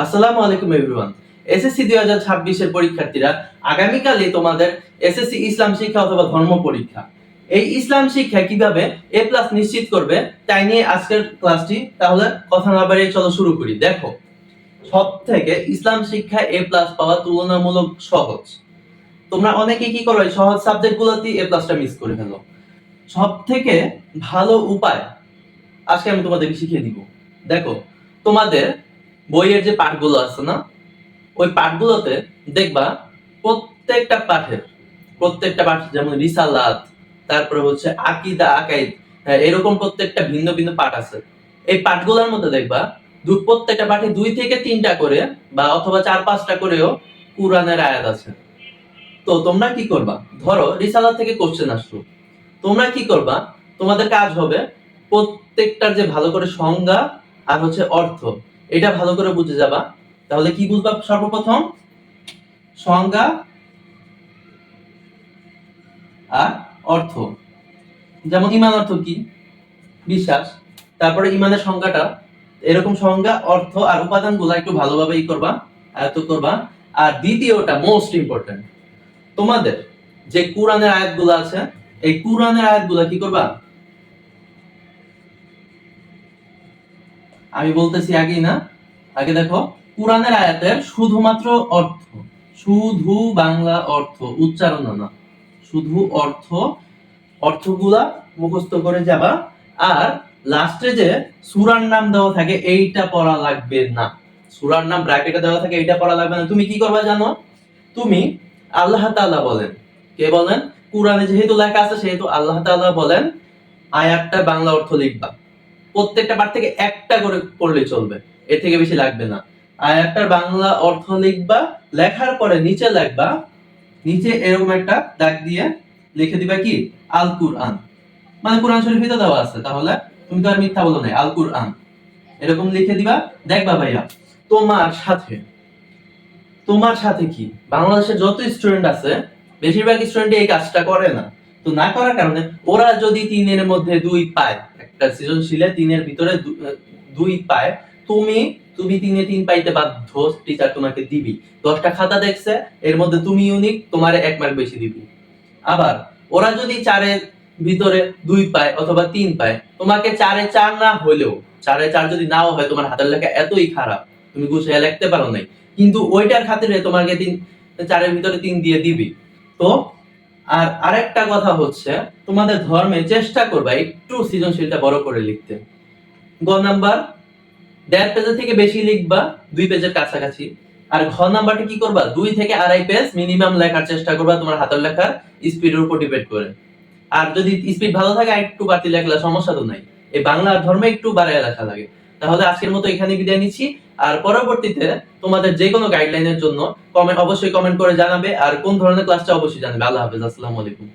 আসসালামু আলাইকুম everyone. SSC 2026 এর পরীক্ষার্থীরা, আগামীকালই তোমাদের এসএসসি ইসলাম শিক্ষা অথবা ধর্ম পরীক্ষা। এই ইসলাম শিক্ষা কিভাবে এ প্লাস নিশ্চিত করবে তাই নিয়ে আজকের ক্লাসটি। তাহলে কথা না বাড়িয়ে চলো শুরু করি। দেখো, সব থেকে ইসলাম শিক্ষা এ প্লাস পাওয়া তুলনামূলক সহজ। তোমরা অনেকে কি করো, এই সহজ সাবজেক্ট গুলোতে এ প্লাসটা মিস করে ফেলো। সব থেকে ভালো উপায় আজকে আমি তোমাদেরকে শিখিয়ে দিব। দেখো, তোমাদের বইয়ের যে পাঠগুলো আছে না, ওই পাঠগুলোতে দেখবা প্রত্যেকটা পাঠ যেমন রিসালাত, তারপরে হচ্ছে আকিদা আকাইদ, এরকম প্রত্যেকটা ভিন্ন ভিন্ন পাঠ আছে। এই পাঠগুলোর মধ্যে দেখবা প্রত্যেকটা পাঠে 2 থেকে 3টা করে বা অথবা 4-5টা করেও কুরআনের আয়াত আছে। তো তোমরা কি করবা, ধরো রিসালাত থেকে কোশ্চেন আসলো, তোমরা কি করবা, তোমাদের কাজ হবে প্রত্যেকটার যে ভালো করে সংজ্ঞা আর হচ্ছে অর্থ, এটা ভালো করে বুঝে যাবা। তাহলে কি বুঝবা, সর্বপ্রথম সংজ্ঞা আর অর্থ। যেমন ইমান অর্থ কি? বিশ্বাস। তারপরে ইমানের সংজ্ঞাটা, এরকম সংজ্ঞা অর্থ আর উপাদানগুলো একটু ভালোভাবে করবা, আয়ত্ত করবা। আর দ্বিতীয়টা মোস্ট ইম্পর্টেন্ট, তোমাদের যে কোরআনের আয়াতগুলো আছে, এই কোরআনের আয়াতগুলো কি করবা, আমি বলতেছি আগেই না, আগে দেখো কোরআনের আয়াতের শুধুমাত্র অর্থ, শুধু বাংলা অর্থ, উচ্চারণ না, শুধু অর্থ, অর্থগুলা মুখস্থ করে যাবা। আর লাস্টে যে সূরার নাম দেওয়া থাকে এইটা পড়া লাগবে না, সূরার নাম ব্র্যাকেটে দেওয়া থাকে এইটা পড়া লাগবে না। তুমি কি করবা জানো, তুমি আল্লাহ তাআলা বলেন, কে বলেন, কোরআনে যেহেতু লেখা আছে সেহেতু আল্লাহ তাআলা বলেন, আয়াতটা বাংলা অর্থ লিখবা। প্রত্যেকটা পাঠ থেকে একটা করে পড়লে চলবে, এর থেকে বেশি লাগবে না। আয়াতটার বাংলা অর্থ লিখবা, লেখার পরে নিচে লিখবা, নিচে এরকম একটা দাগ দিয়ে লিখে দিবা কি, আল কুরআন। মানে কোরআন শরীফে তো দেওয়া আছে, তাহলে তুমি তো আর মিথ্যা বলো নাই, আল কুরআন এরকম লিখে দিবা। দেখবা ভাইয়া, তোমার সাথে তোমার সাথে কি, বাংলাদেশের যত স্টুডেন্ট আছে বেশিরভাগ স্টুডেন্ট এই কাজটা করে না। তো না করার কারণে ওরা যদি 3-এর মধ্যে 2 পায়, একটা সৃজনশীলে 3-এর ভিতরে 2 পায়, তুমি তুমি 3-এ 3 পাইতে বাধ্য, টিচার তোমাকে দিবি। 10টা খাতা দেখছে, এর মধ্যে তুমি ইউনিক, তোমারে 1 মার্ক বেশি দিবি। আবার ওরা যদি 4-এর ভিতরে 2 পায় অথবা 3 পায়, তোমাকে 4-এ 4 না হলেও, 4-এ 4 যদি নাও হয়, তোমার হাতের লেখা এতই খারাপ তুমি গুছিয়ে লিখতে পারো নাই, কিন্তু ওইটার খাতিরে তোমাকে 4-এর ভিতরে 3 দিয়ে দিবি। তো আর আরেকটা কথা হচ্ছে, তোমাদের ধর্মে চেষ্টা করবা একটু সৃজনশীলটা বড় করে লিখতে। গ নাম্বার 1.5 পেজের থেকে বেশি লিখবা, 2 পেজের কাছাকাছি। আর ঘ নাম্বারটা কি করবা, 2 থেকে 2.5 পেজ মিনিমাম লেখার চেষ্টা করবা, তোমার হাতের লেখার স্পিডের উপর ডিপেন্ড করে। আর যদি স্পিড ভালো থাকে একটু বাড়তি লেখলে সমস্যা তো নাই, এই বাংলা ধর্মে একটু বাড়ায় লেখা লাগে। তাহলে আজকের মতো এখানে বিদায় নিচ্ছি। আর পরবর্তীতে তোমাদের যে কোনো গাইডলাইনের জন্য অবশ্যই কমেন্ট করে জানাবে, আর কোন ধরনের ক্লাসটা অবশ্যই জানাবে। আল্লাহ হাফেজ, আসসালামু আলাইকুম।